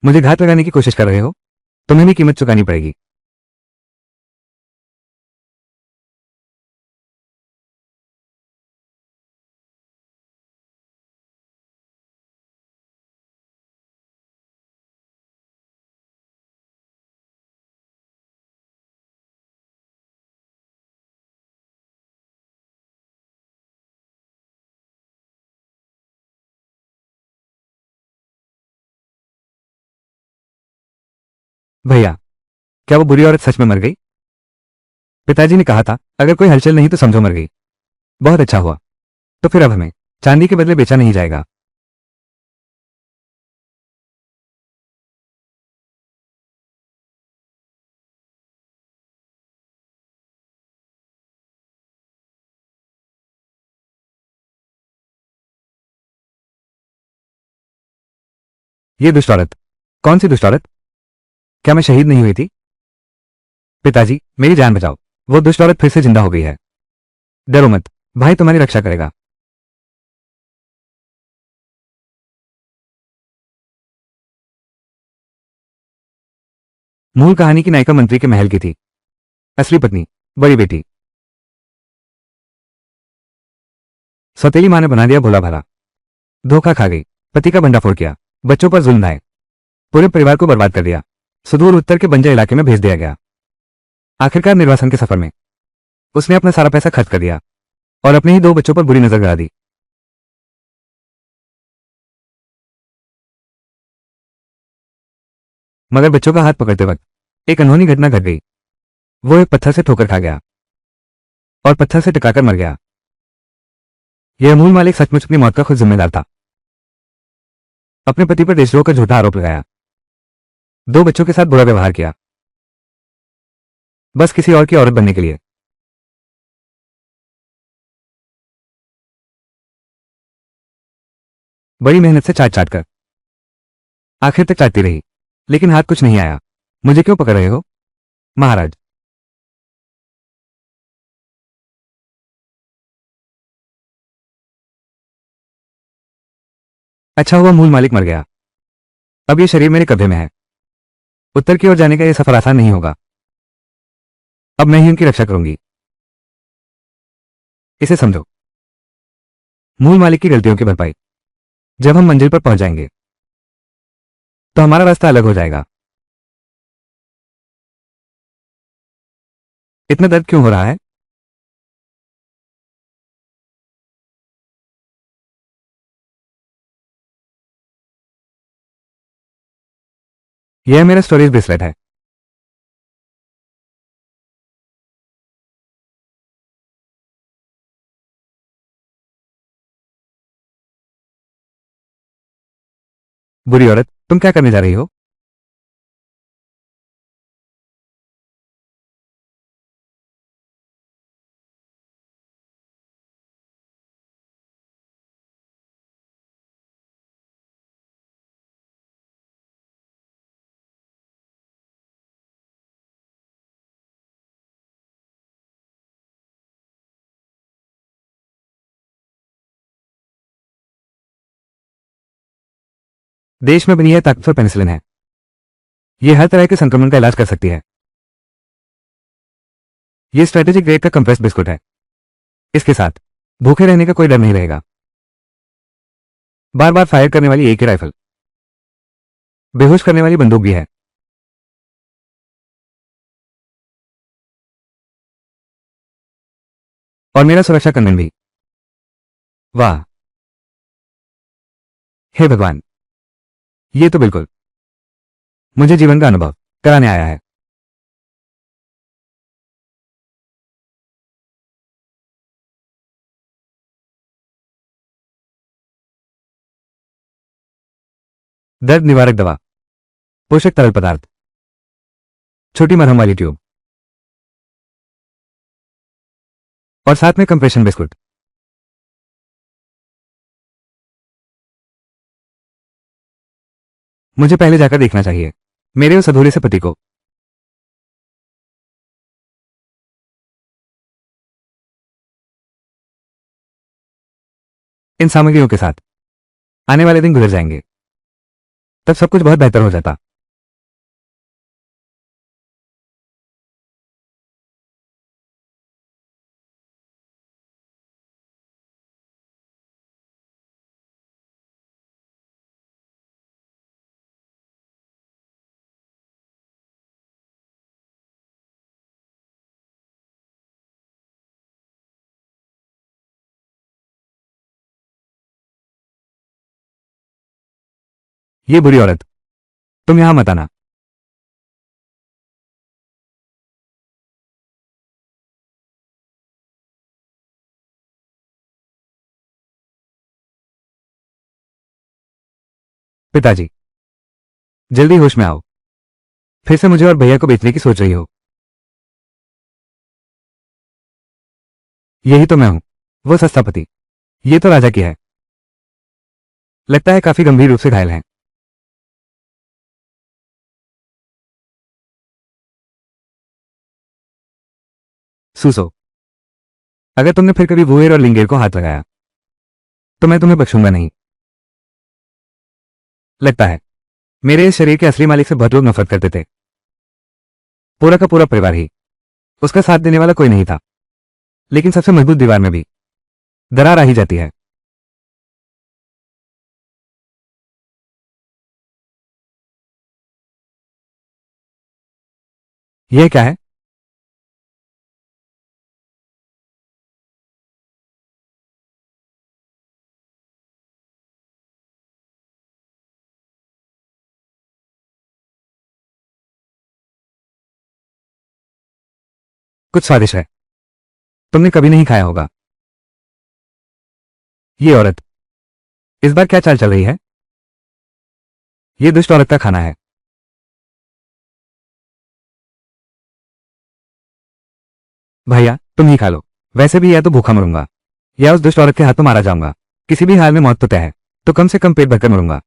मुझे घात लगाने की कोशिश कर रहे हो? तुम्हें भी कीमत चुकानी पड़ेगी। भैया, क्या वो बुरी औरत सच में मर गई? पिताजी ने कहा था अगर कोई हलचल नहीं तो समझो मर गई। बहुत अच्छा हुआ। तो फिर अब हमें चांदी के बदले बेचा नहीं जाएगा। ये दुष्ट औरत। कौन सी दुष्ट औरत? क्या मैं शहीद नहीं हुई थी? पिताजी, मेरी जान बचाओ। वो दुष्ट औरत फिर से जिंदा हो गई है। डरो मत। भाई तुम्हारी रक्षा करेगा। मूल कहानी की नायिका मंत्री के महल की थी। असली पत्नी बड़ी बेटी। सौतेली माँ ने बना दिया भोला भाला। धोखा खा गई। पति का भंडाफोड़ किया। बच्चों पर जुल्म ढाए। पूरे परिवार को बर्बाद कर दिया। सुदूर उत्तर के बंजर इलाके में भेज दिया गया। आखिरकार निर्वासन के सफर में उसने अपना सारा पैसा खर्च कर दिया और अपने ही दो बच्चों पर बुरी नजर गड़ा दी। मगर बच्चों का हाथ पकड़ते वक्त एक अनहोनी घटना घट गई। वो एक पत्थर से ठोकर खा गया और पत्थर से टकराकर मर गया। यह अमूल मालिक सचमुच अपनी मौत का खुद जिम्मेदार था। अपने पति पर देशद्रोह का झूठा आरोप लगाया। दो बच्चों के साथ बुरा व्यवहार किया, बस किसी और की औरत बनने के लिए। बड़ी मेहनत से चाट चाट कर आखिर तक चाटती रही, लेकिन हाथ कुछ नहीं आया। मुझे क्यों पकड़ रहे हो महाराज? अच्छा हुआ मूल मालिक मर गया। अब ये शरीर मेरे कब्जे में है। उत्तर की ओर जाने का यह सफर आसान नहीं होगा। अब मैं ही उनकी रक्षा करूंगी। इसे समझो, मूल मालिक की गलतियों की भरपाई। जब हम मंजिल पर पहुंच जाएंगे तो हमारा रास्ता अलग हो जाएगा। इतना दर्द क्यों हो रहा है? यह मेरा स्टोरेज ब्रेसलेट है। बुरी औरत, तुम क्या करने जा रही हो? देश में बनी है ताकतवर पेनिसिलिन है। यह हर तरह के संक्रमण का इलाज कर सकती है। यह स्ट्रेटेजिक ग्रेड का कंप्रेस्ड बिस्कुट है। इसके साथ भूखे रहने का कोई डर नहीं रहेगा। बार बार फायर करने वाली एक ही राइफल, बेहोश करने वाली बंदूक भी है। और मेरा सुरक्षा कंगन भी। वाह, हे भगवान, ये तो बिल्कुल मुझे जीवन का अनुभव कराने आया है। दर्द निवारक दवा, पोषक तरल पदार्थ, छोटी मरहम वाली ट्यूब और साथ में कंप्रेशन बिस्कुट। मुझे पहले जाकर देखना चाहिए मेरे उस अधूरे से पति को। इन सामग्रियों के साथ आने वाले दिन गुजर जाएंगे तब सब कुछ बहुत बेहतर हो जाता। ये बुरी औरत, तुम यहां मत आना। पिताजी, जल्दी होश में आओ। फिर से मुझे और भैया को बेचने की सोच रही हो? यही तो मैं हूं, वो सस्ता पति। ये तो राजा की है। लगता है काफी गंभीर रूप से घायल हैं। सूसो, अगर तुमने फिर कभी वुएर और लिंगेर को हाथ लगाया तो मैं तुम्हें बख्शूंगा नहीं। लगता है मेरे इस शरीर के असली मालिक से बहुत लोग नफरत करते थे। पूरा का पूरा परिवार ही। उसका साथ देने वाला कोई नहीं था। लेकिन सबसे मजबूत दीवार में भी दरार आ ही जाती है। यह क्या है? कुछ स्वादिष्ट है। तुमने कभी नहीं खाया होगा। ये औरत इस बार क्या चाल चल रही है? ये दुष्ट औरत का खाना है। भैया तुम ही खा लो। वैसे भी या तो भूखा मरूंगा या उस दुष्ट औरत के हाथों मारा जाऊंगा। किसी भी हाल में मौत तो तय है, तो कम से कम पेट भरकर मरूंगा।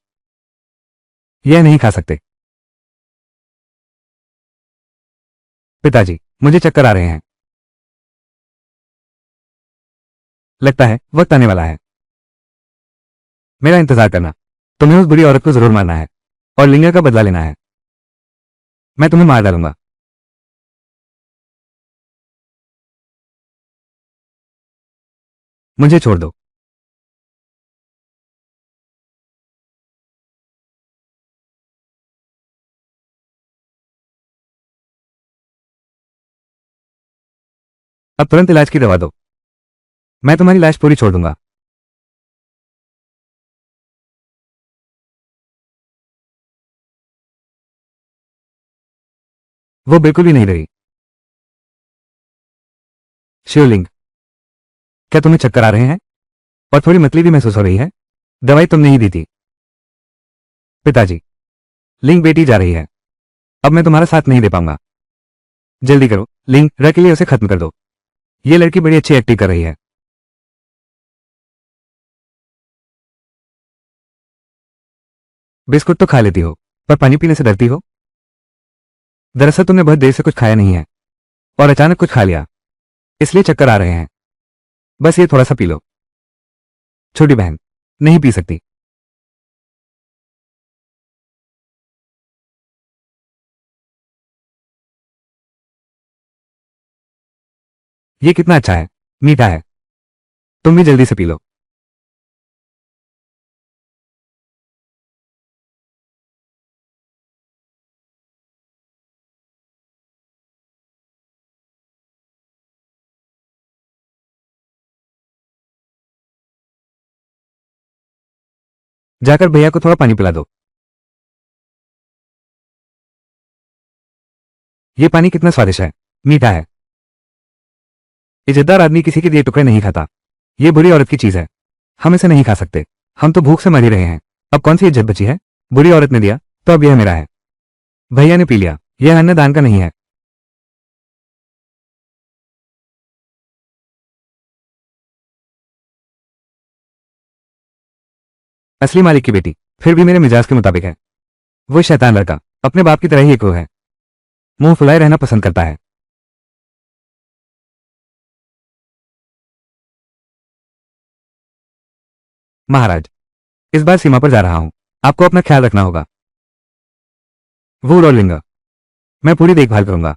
यह नहीं खा सकते। पिताजी, मुझे चक्कर आ रहे हैं। लगता है वक्त आने वाला है। मेरा इंतजार करना। तुम्हें उस बुरी औरत को जरूर मारना है और लिंगा का बदला लेना है। मैं तुम्हें मार डालूंगा। मुझे छोड़ दो। अब तुरंत इलाज की दवा दो। मैं तुम्हारी लाश पूरी छोड़ दूंगा। वो बिल्कुल भी नहीं रही। शिवलिंग, क्या तुम्हें चक्कर आ रहे हैं और थोड़ी मतली भी महसूस हो रही है? दवाई तुमने ही दी थी। पिताजी, लिंग बेटी जा रही है। अब मैं तुम्हारा साथ नहीं दे पाऊंगा। जल्दी करो, लिंग र के लिए उसे खत्म कर दो। ये लड़की बड़ी अच्छी एक्टिंग कर रही है। बिस्कुट तो खा लेती हो, पर पानी पीने से डरती हो। दरअसल तुमने बहुत देर से कुछ खाया नहीं है और अचानक कुछ खा लिया, इसलिए चक्कर आ रहे हैं। बस ये थोड़ा सा पी लो। छोटी बहन नहीं पी सकती। ये कितना अच्छा है, मीठा है। तुम भी जल्दी से पी लो। जाकर भैया को थोड़ा पानी पिला दो। ये पानी कितना स्वादिष्ट है, मीठा है। इज्जतदार आदमी किसी के दिए टुकड़े नहीं खाता। ये बुरी औरत की चीज है। हम इसे नहीं खा सकते। हम तो भूख से मर ही रहे हैं। अब कौन सी इज्जत बची है? बुरी औरत ने दिया तो अब यह मेरा है। भैया ने पी लिया। यह अन्न दान का नहीं है। असली मालिक की बेटी फिर भी मेरे मिजाज के मुताबिक है। वो शैतान लड़का अपने बाप की तरह ही एक वो है। मुंह फुलाए रहना पसंद करता है। महाराज, इस बार सीमा पर जा रहा हूं। आपको अपना ख्याल रखना होगा। वो और लिंगा, मैं पूरी देखभाल करूंगा।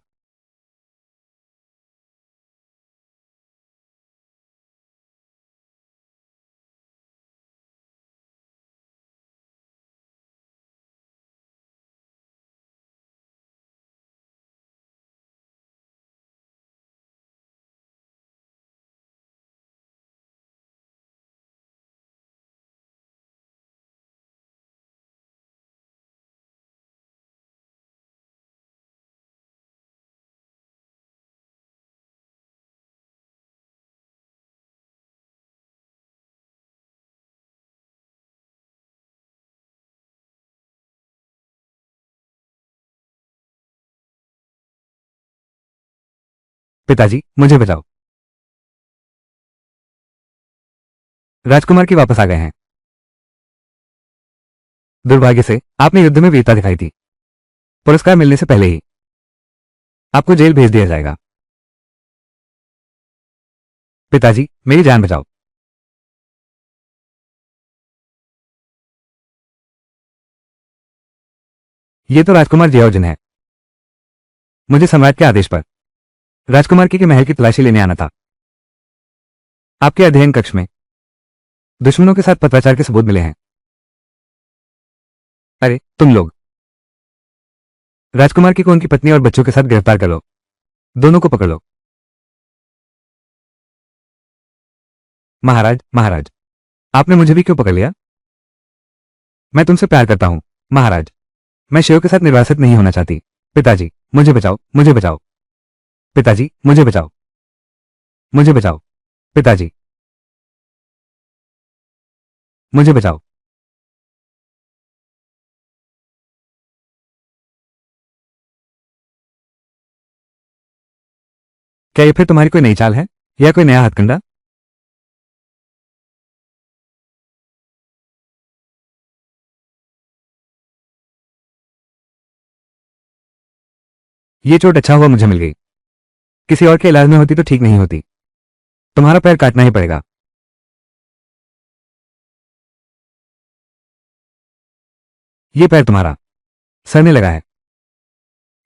पिताजी मुझे बचाओ। राजकुमार की वापस आ गए हैं। दुर्भाग्य से आपने युद्ध में वीरता दिखाई थी। पुरस्कार मिलने से पहले ही आपको जेल भेज दिया जाएगा। पिताजी मेरी जान बचाओ। ये तो राजकुमार जियाउजिन है। मुझे सम्राट के आदेश पर राजकुमार के महल की तलाशी लेने आना था। आपके अध्ययन कक्ष में दुश्मनों के साथ पत्राचार के सबूत मिले हैं। अरे तुम लोग राजकुमार की को उनकी पत्नी और बच्चों के साथ गिरफ्तार कर लो। दोनों को पकड़ लो। महाराज महाराज, आपने मुझे भी क्यों पकड़ लिया? मैं तुमसे प्यार करता हूं महाराज। मैं शिव के साथ निर्वासित नहीं होना चाहती। पिताजी मुझे बचाओ, मुझे बचाओ। पिताजी मुझे बचाओ, मुझे बचाओ। पिताजी मुझे बचाओ। क्या ये फिर तुम्हारी कोई नई चाल है या कोई नया हथकंडा? ये चोट अच्छा हुआ मुझे मिल गई। किसी और के इलाज में होती तो ठीक नहीं होती। तुम्हारा पैर काटना ही पड़ेगा। ये पैर तुम्हारा सड़ने लगा है।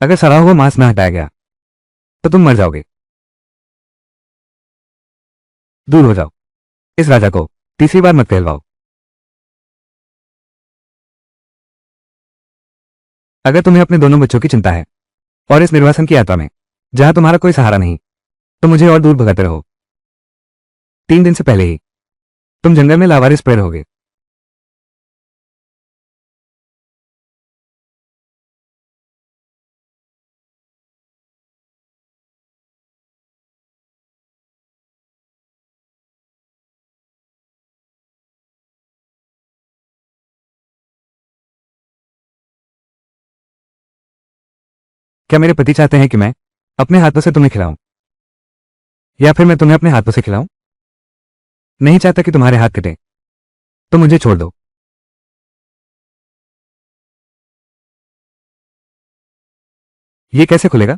अगर सड़ा हुआ मांस ना हटाया गया तो तुम मर जाओगे। दूर हो जाओ। इस राजा को तीसरी बार मत कहलवाओ। अगर तुम्हें अपने दोनों बच्चों की चिंता है और इस निर्वासन की यात्रा में जहां तुम्हारा कोई सहारा नहीं, तो मुझे और दूर भगाते रहो। 3 दिन से पहले ही तुम जंगल में लावारिस पड़े रहोगे। क्या मेरे पति चाहते हैं कि मैं अपने हाथों से तुम्हें खिलाऊं, या फिर मैं तुम्हें अपने हाथों से खिलाऊं? नहीं चाहता कि तुम्हारे हाथ कटे तो मुझे छोड़ दो। ये कैसे खुलेगा?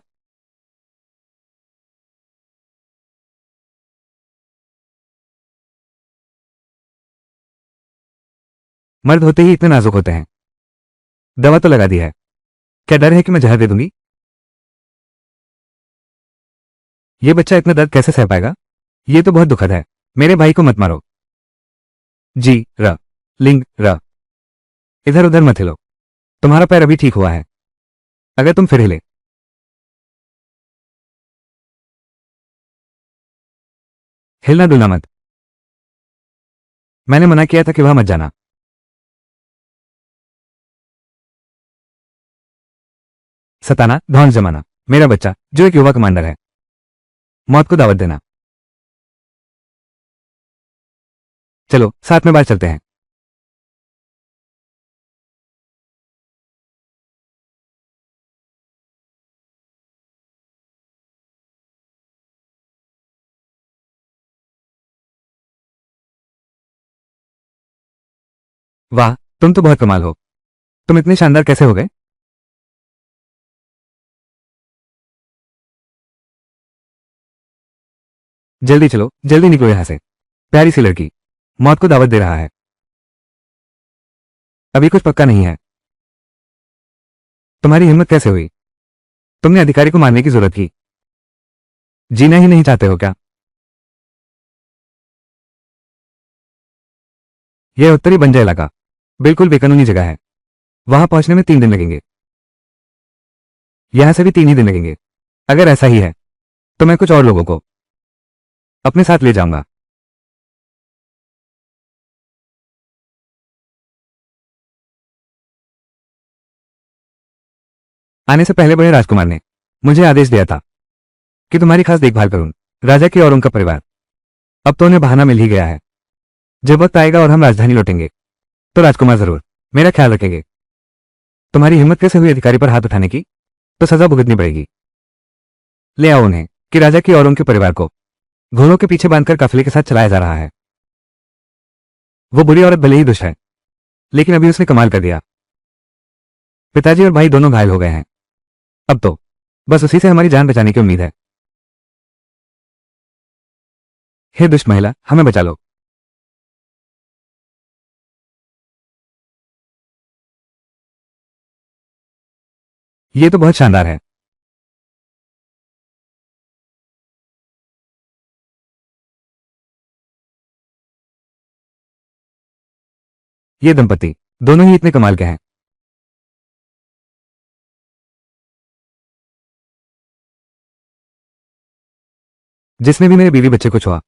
मर्द होते ही इतने नाजुक होते हैं। दवा तो लगा दी है। क्या डर है कि मैं जहर दे दूंगी? ये बच्चा इतना दर्द कैसे सह पाएगा? ये तो बहुत दुखद है। मेरे भाई को मत मारो। जी र लिंग र इधर उधर मत हिलो। तुम्हारा पैर अभी ठीक हुआ है। अगर तुम फिर हिले हिलना डुलना मत। मैंने मना किया था कि वहां मत जाना। सताना धौंस जमाना। मेरा बच्चा जो एक युवा कमांडर है, मौत को दावत देना। चलो साथ में बाहर चलते हैं। वाह, तुम तो बहुत कमाल हो। तुम इतने शानदार कैसे हो गए? जल्दी चलो, जल्दी निकलो यहां से। प्यारी सी लड़की मौत को दावत दे रहा है। अभी कुछ पक्का नहीं है। तुम्हारी हिम्मत कैसे हुई? तुमने अधिकारी को मारने की जरूरत की? जीना ही नहीं चाहते हो क्या? यह उत्तरी बंजा इलाका बिल्कुल बेकानूनी जगह है। वहां पहुंचने में 3 दिन लगेंगे। यहां से भी 3 ही दिन लगेंगे। अगर ऐसा ही है तो मैं कुछ और लोगों को अपने साथ ले जाऊंगा। आने से पहले बड़े राजकुमार ने मुझे आदेश दिया था कि तुम्हारी खास देखभाल करूं, राजा की और उनका परिवार। अब तो उन्हें बहाना मिल ही गया है। जब वक्त आएगा और हम राजधानी लौटेंगे तो राजकुमार जरूर मेरा ख्याल रखेंगे। तुम्हारी हिम्मत कैसे हुई अधिकारी पर हाथ उठाने की? तो सजा भुगतनी पड़ेगी। ले आओ उन्हें कि राजा की और उनके परिवार को घोड़ों के पीछे बांधकर काफिले के साथ चलाया जा रहा है। वो बुरी औरत भले ही दुष्ट है, लेकिन अभी उसने कमाल कर दिया। पिताजी और भाई दोनों घायल हो गए हैं। अब तो बस उसी से हमारी जान बचाने की उम्मीद है। हे दुष्ट महिला, हमें बचा लो। ये तो बहुत शानदार है। ये दंपति दोनों ही इतने कमाल के हैं। जिसने भी मेरे बीवी बच्चे को छुआ,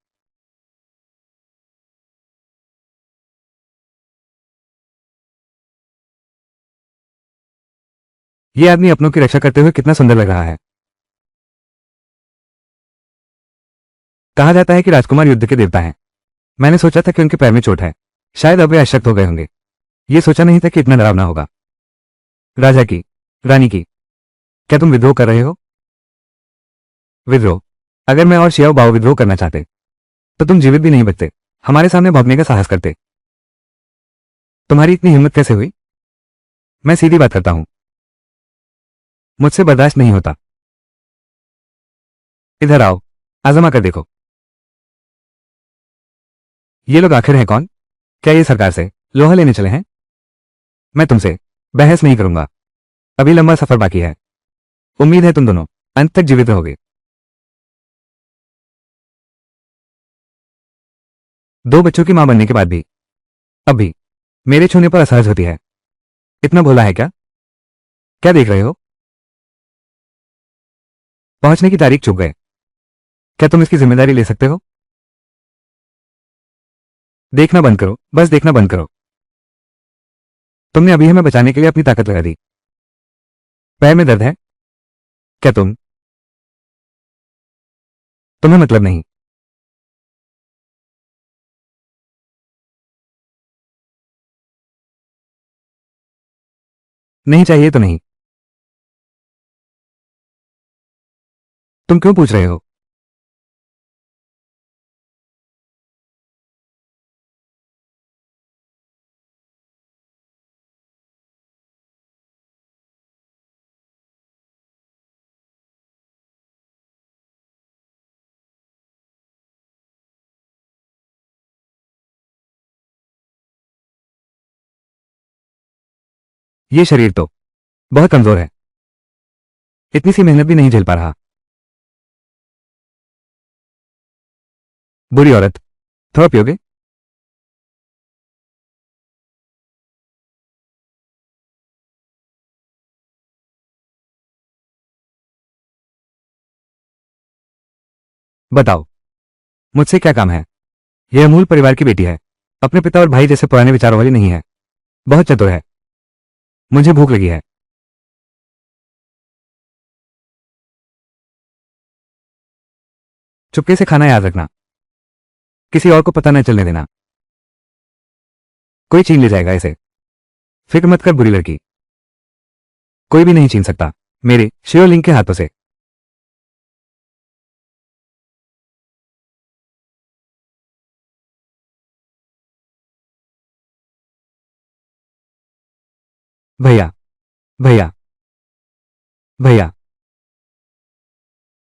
ये आदमी अपनों की रक्षा करते हुए कितना सुंदर लग रहा है। कहा जाता है कि राजकुमार युद्ध के देवता हैं। मैंने सोचा था कि उनके पैर में चोट है, शायद अब वे अशक्त हो गए होंगे। ये सोचा नहीं था कि इतना डरावना होगा। राजा की, रानी की, क्या तुम विद्रोह कर रहे हो? विद्रोह? अगर मैं और शियाओ बाओ विद्रोह करना चाहते तो तुम जीवित भी नहीं बचते, हमारे सामने भौंकने का साहस करते। तुम्हारी इतनी हिम्मत कैसे हुई? मैं सीधी बात करता हूं, मुझसे बर्दाश्त नहीं होता। इधर आओ, आजमा कर देखो। ये लोग आखिर हैं कौन? क्या ये सरकार से लोहा लेने चले हैं? मैं तुमसे बहस नहीं करूंगा। अभी लंबा सफर बाकी है। उम्मीद है तुम दोनों अंत तक जीवित रहोगे। 2 बच्चों की मां बनने के बाद भी अब भी मेरे छूने पर असहज होती है। इतना भोला है क्या? क्या देख रहे हो? पहुंचने की तारीख चूक गए। क्या तुम इसकी जिम्मेदारी ले सकते हो? देखना बंद करो, बस देखना बंद करो। तुमने अभी हमें बचाने के लिए अपनी ताकत लगा दी। पैर में दर्द है? क्या तुम्हें मतलब नहीं? नहीं चाहिए तो नहीं। तुम क्यों पूछ रहे हो? ये शरीर तो बहुत कमजोर है, इतनी सी मेहनत भी नहीं झेल पा रहा। बुरी औरत, थोड़ा पियोगे? बताओ, मुझसे क्या काम है? यह अमूल परिवार की बेटी है, अपने पिता और भाई जैसे पुराने विचारों वाली नहीं है। बहुत चतुर है। मुझे भूख लगी है। चुपके से खाना याद रखना, किसी और को पता न चलने देना। कोई छीन ले जाएगा इसे। फिक्र मत कर बुरी लड़की, कोई भी नहीं छीन सकता मेरे शिवलिंग के हाथों से। भैया, भैया, भैया,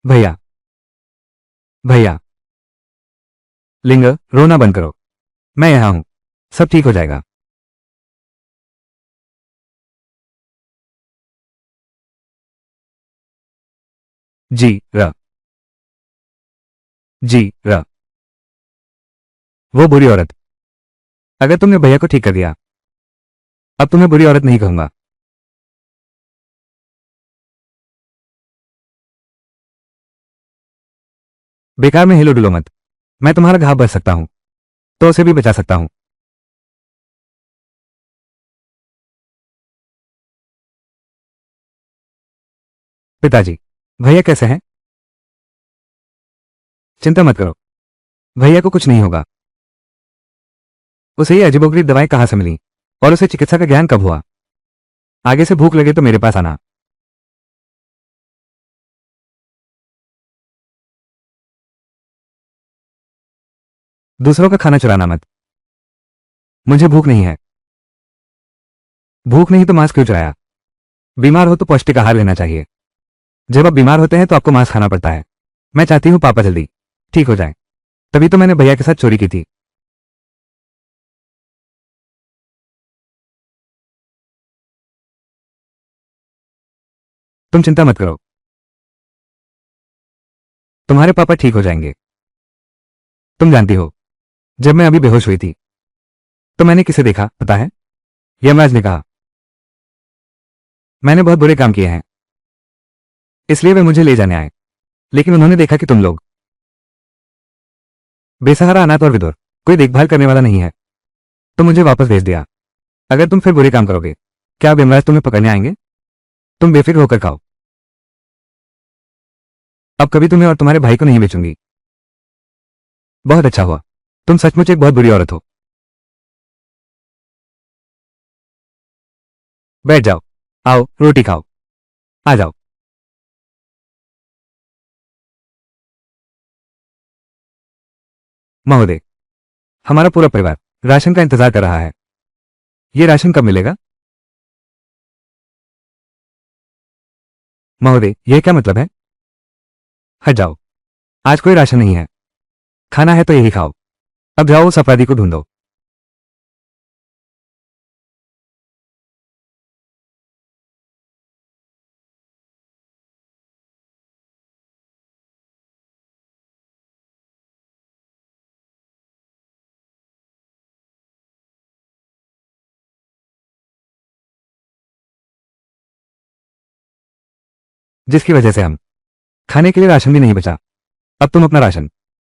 भैया, भैया। लिंग, रोना बंद करो। मैं यहां हूं, सब ठीक हो जाएगा। जी र जी र वो बुरी औरत। अगर तुमने भैया को ठीक कर दिया, अब तुम्हें बुरी औरत नहीं कहूंगा। बेकार में हिलो डुलो मत। मैं तुम्हारा घाव बच सकता हूं, तो उसे भी बचा सकता हूं। पिताजी, भैया कैसे हैं? चिंता मत करो, भैया को कुछ नहीं होगा। उसे ये अजीबोगरीब दवाएं कहां से मिली और उसे चिकित्सा का ज्ञान कब हुआ? आगे से भूख लगे तो मेरे पास आना। दूसरों का खाना चुराना मत। मुझे भूख नहीं है। भूख नहीं तो मांस क्यों चुराया? बीमार हो तो पौष्टिक आहार लेना चाहिए। जब आप बीमार होते हैं तो आपको मांस खाना पड़ता है। मैं चाहती हूँ पापा जल्दी ठीक हो जाए, तभी तो मैंने भैया के साथ चोरी की थी। तुम चिंता मत करो, तुम्हारे पापा ठीक हो जाएंगे। तुम जानती हो, जब मैं अभी बेहोश हुई थी तो मैंने किसे देखा पता है? यमराज ने कहा, मैंने बहुत बुरे काम किए हैं, इसलिए वे मुझे ले जाने आए। लेकिन उन्होंने देखा कि तुम लोग बेसहारा अनाथ और विधुर, कोई देखभाल करने वाला नहीं है, तो मुझे वापस भेज दिया। अगर तुम फिर बुरे काम करोगे, क्या अब यमराज तुम्हें पकड़ने आएंगे? तुम बेफिक्र होकर खाओ। अब कभी तुम्हें और तुम्हारे भाई को नहीं बेचूंगी। बहुत अच्छा हुआ, तुम सचमुच एक बहुत बुरी औरत हो। बैठ जाओ, आओ रोटी खाओ, आ जाओ। महोदय, हमारा पूरा परिवार राशन का इंतजार कर रहा है। ये राशन कब मिलेगा? महोदय, यह क्या मतलब है? हट जाओ, आज कोई राशन नहीं है। खाना है तो यही खाओ। अब जाओ उस अपराधी को ढूंढो। जिसकी वजह से हम खाने के लिए राशन भी नहीं बचा। अब तुम अपना राशन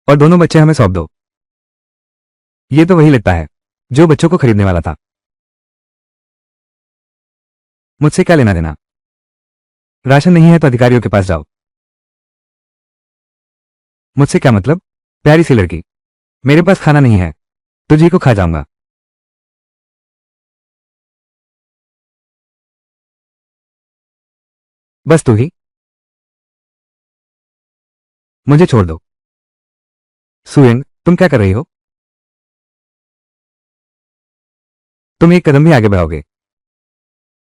और दोनों बच्चे हमें सौंप दो। ये तो वही लगता है जो बच्चों को खरीदने वाला था। मुझसे क्या लेना देना? राशन नहीं है तो अधिकारियों के पास जाओ। मुझसे क्या मतलब? प्यारी सी लड़की, मेरे पास खाना नहीं है, तुझी को खा जाऊंगा। बस तू ही। मुझे छोड़ दो। सुयंग, तुम क्या कर रही हो? तुम एक कदम भी आगे बढ़ाओगे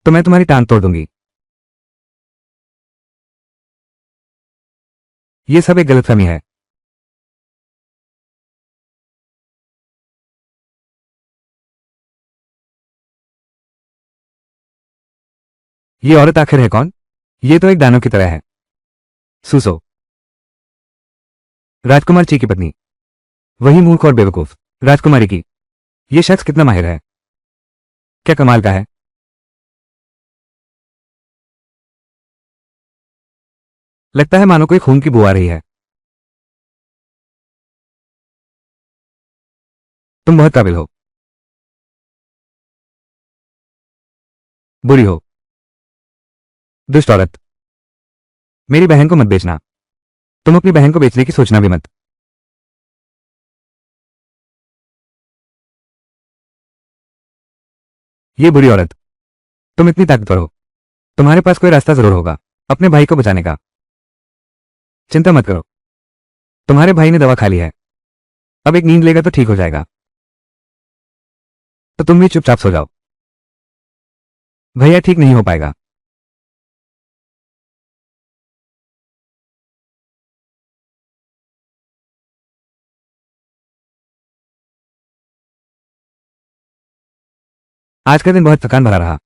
तो मैं तुम्हारी टांग तोड़ दूंगी। ये सब एक गलतफहमी है। ये औरत आखिर है कौन? ये तो एक दानव की तरह है। सुसो, राजकुमार ची की पत्नी, वही मूर्ख और बेवकूफ राजकुमारी की। ये शख्स कितना माहिर है, क्या कमाल का है। लगता है मानो कोई खून की बू आ रही है। तुम बहुत काबिल हो। बुरी हो, दुष्ट औरत। मेरी बहन को मत बेचना। तुम अपनी बहन को बेचने की सोचना भी मत। ये बुरी औरत, तुम इतनी ताकतवर हो, तुम्हारे पास कोई रास्ता जरूर होगा अपने भाई को बचाने का। चिंता मत करो, तुम्हारे भाई ने दवा खा ली है, अब एक नींद लेगा तो ठीक हो जाएगा। तो तुम भी चुपचाप सो जाओ, भैया ठीक नहीं हो पाएगा। आज का दिन बहुत थकान भरा रहा।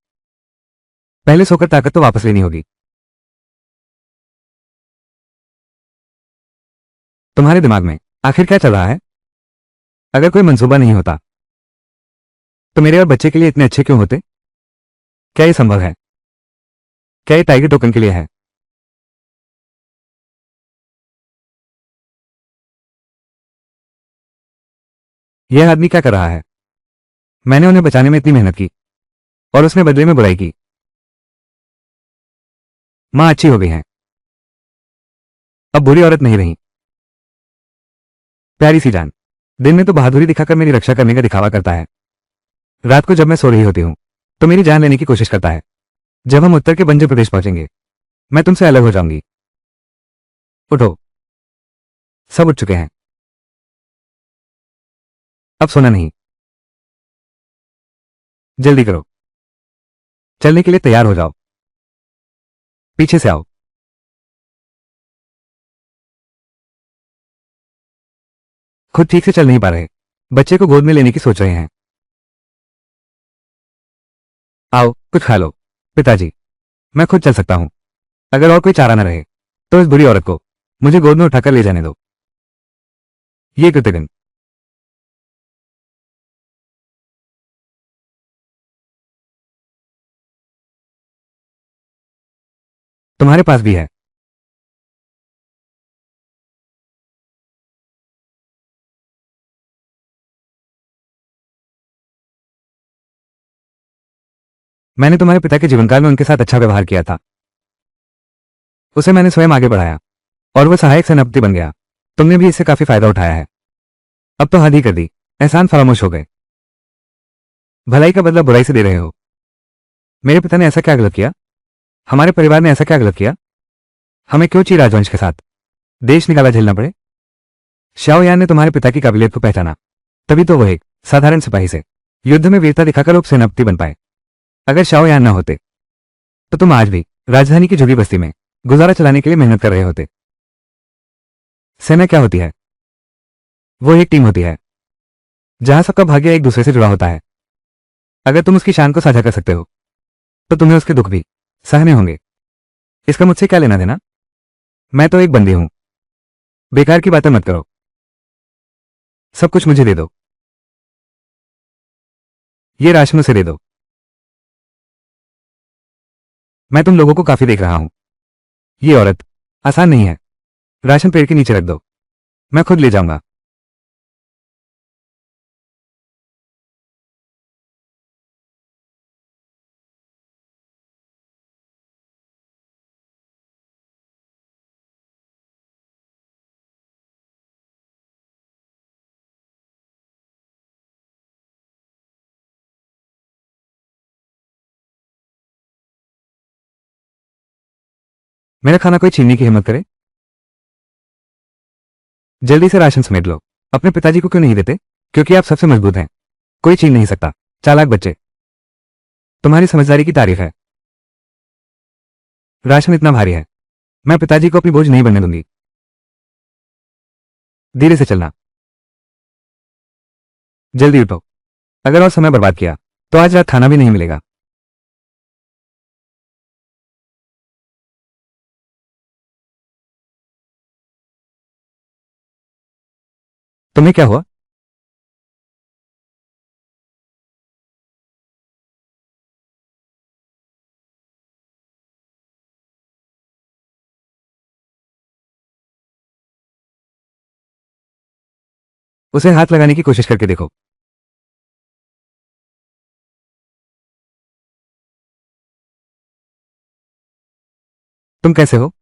पहले सोकर ताकत तो वापस लेनी होगी। तुम्हारे दिमाग में आखिर क्या चल रहा है? अगर कोई मंसूबा नहीं होता तो मेरे और बच्चे के लिए इतने अच्छे क्यों होते? क्या ये संभव है? क्या ये टाइगर टोकन के लिए है? यह आदमी क्या कर रहा है? मैंने उन्हें बचाने में इतनी मेहनत की और उसने बदले में बुराई की। माँ अच्छी हो गई है, अब बुरी औरत नहीं रही। प्यारी सी जान, दिन में तो बहादुरी दिखाकर मेरी रक्षा करने का दिखावा करता है, रात को जब मैं सो रही होती हूँ तो मेरी जान लेने की कोशिश करता है। जब हम उत्तर के बंजर प्रदेश पहुंचेंगे मैं तुमसे अलग हो जाऊंगी। उठो, सब उठ चुके हैं, अब सोना नहीं। जल्दी करो, चलने के लिए तैयार हो जाओ। पीछे से आओ। खुद ठीक से चल नहीं पा रहे, बच्चे को गोद में लेने की सोच रहे हैं। आओ कुछ खा लो। पिताजी, मैं खुद चल सकता हूं। अगर और कोई चारा न रहे तो इस बुरी औरत को मुझे गोद में उठाकर ले जाने दो। ये कृतघ्न। तुम्हारे पास भी है। मैंने तुम्हारे पिता के जीवनकाल में उनके साथ अच्छा व्यवहार किया था, उसे मैंने स्वयं आगे बढ़ाया और वह सहायक सेनापति बन गया। तुमने भी इससे काफी फायदा उठाया है। अब तो हद ही कर दी, एहसान फरामोश हो गए। भलाई का बदला बुराई से दे रहे हो। मेरे पिता ने ऐसा क्या गलत किया? हमारे परिवार ने ऐसा क्या गलत किया? हमें क्यों ची राजवंश के साथ देश निकाला झेलना पड़े? शाओ यान ने तुम्हारे पिता की काबिलियत को पहचाना, तभी तो वह एक साधारण सिपाही से युद्ध में वीरता दिखाकर उप सेनापति बन पाए। अगर शाओ यान न होते तो तुम आज भी राजधानी की झुगी बस्ती में गुजारा चलाने के लिए मेहनत कर रहे होते। सेना क्या होती है? वो एक टीम होती है जहां सबका भाग्य एक दूसरे से जुड़ा होता है। अगर तुम उसकी शान को साझा कर सकते हो तो तुम्हें उसके दुख भी सहने होंगे। इसका मुझसे क्या लेना देना? मैं तो एक बंदी हूं। बेकार की बातें मत करो, सब कुछ मुझे दे दो। ये राशन उसे दे दो। मैं तुम लोगों को काफी देख रहा हूं। ये औरत आसान नहीं है। राशन पेड़ के नीचे रख दो, मैं खुद ले जाऊंगा। मेरा खाना कोई छीनने की हिम्मत करे? जल्दी से राशन समेट लो। अपने पिताजी को क्यों नहीं देते? क्योंकि आप सबसे मजबूत हैं, कोई छीन नहीं सकता। चालाक बच्चे, तुम्हारी समझदारी की तारीफ है। राशन इतना भारी है, मैं पिताजी को अपनी बोझ नहीं बनने दूंगी। धीरे से चलना, जल्दी उठो। अगर और समय बर्बाद किया तो आज रात खाना भी नहीं मिलेगा। तुम्हें क्या हुआ? उसे हाथ लगाने की कोशिश करके देखो। तुम कैसे हो?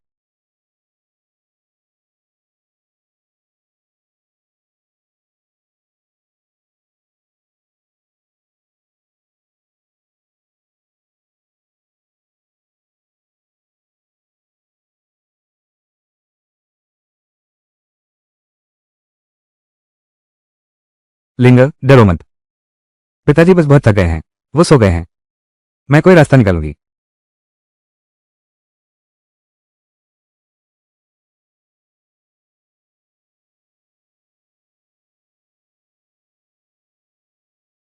लिंगर, डरो मत। पिताजी बस बहुत थक गए हैं, वो सो गए हैं। मैं कोई रास्ता निकालूंगी।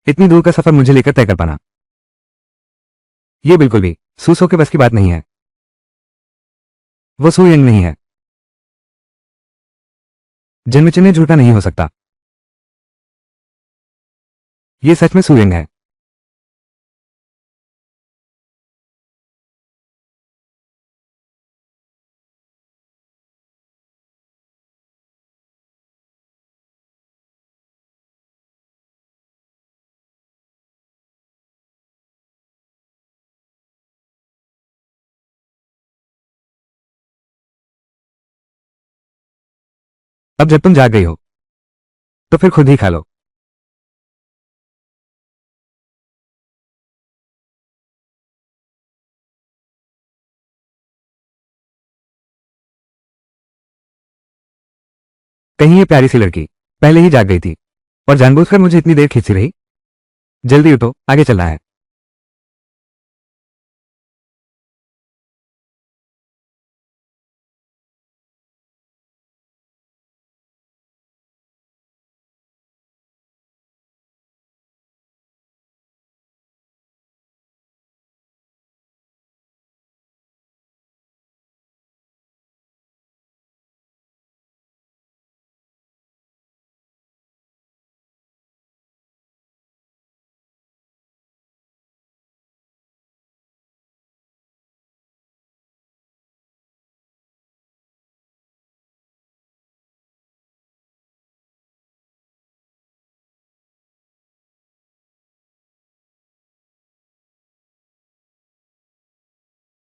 इतनी दूर का सफर मुझे लेकर तय कर पाना, ये बिल्कुल भी सूसो के बस की बात नहीं है। वो सू यंग नहीं है। जन्म चिन्ह झूठा नहीं हो सकता। ये सच में सूर्यंग है। अब जब तुम जाग गई हो तो फिर खुद ही खा लो। कहीं ये प्यारी सी लड़की पहले ही जाग गई थी और जानबूझकर मुझे इतनी देर खींची रही। जल्दी उठो, आगे चलना है।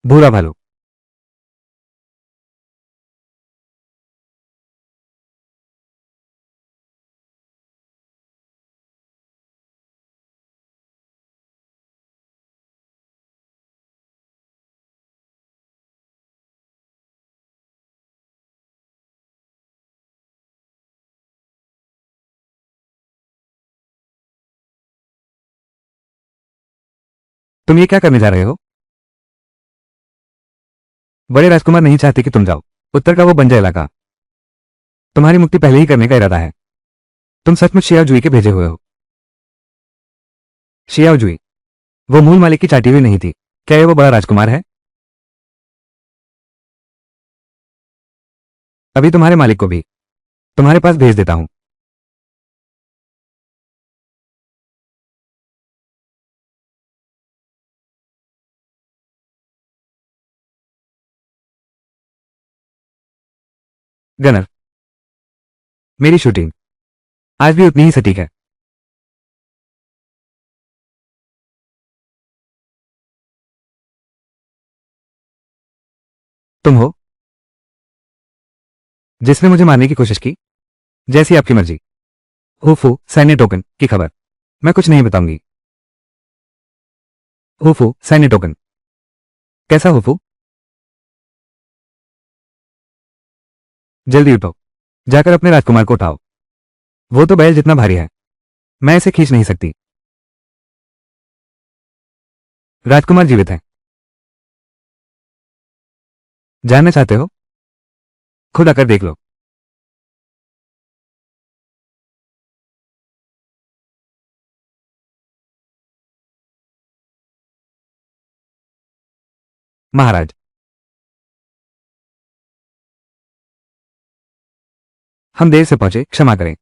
भूरा भालू। तुम ये क्या करने जा रहे हो? बड़े राजकुमार नहीं चाहते कि तुम जाओ। उत्तर का वो बंजर इलाका तुम्हारी मुक्ति पहले ही करने का इरादा है। तुम सचमुच शियाओ जुई के भेजे हुए हो। शियाओ जुई, वो मूल मालिक की चाटी हुई नहीं थी। क्या ये वो बड़ा राजकुमार है? अभी तुम्हारे मालिक को भी तुम्हारे पास भेज देता हूं। गनर, मेरी शूटिंग आज भी उतनी ही सटीक है। तुम हो जिसने मुझे मारने की कोशिश की। जैसी आपकी मर्जी। हुफू सैन्य टोकन की खबर मैं कुछ नहीं बताऊंगी। हुफू सैन्य टोकन। कैसा हुफू? जल्दी उठो, जाकर अपने राजकुमार को उठाओ। वो तो बैल जितना भारी है, मैं इसे खींच नहीं सकती। राजकुमार जीवित है। जानना चाहते हो? खुद आकर देख लो। महाराज, हम देर से पहुंचे, क्षमा करें।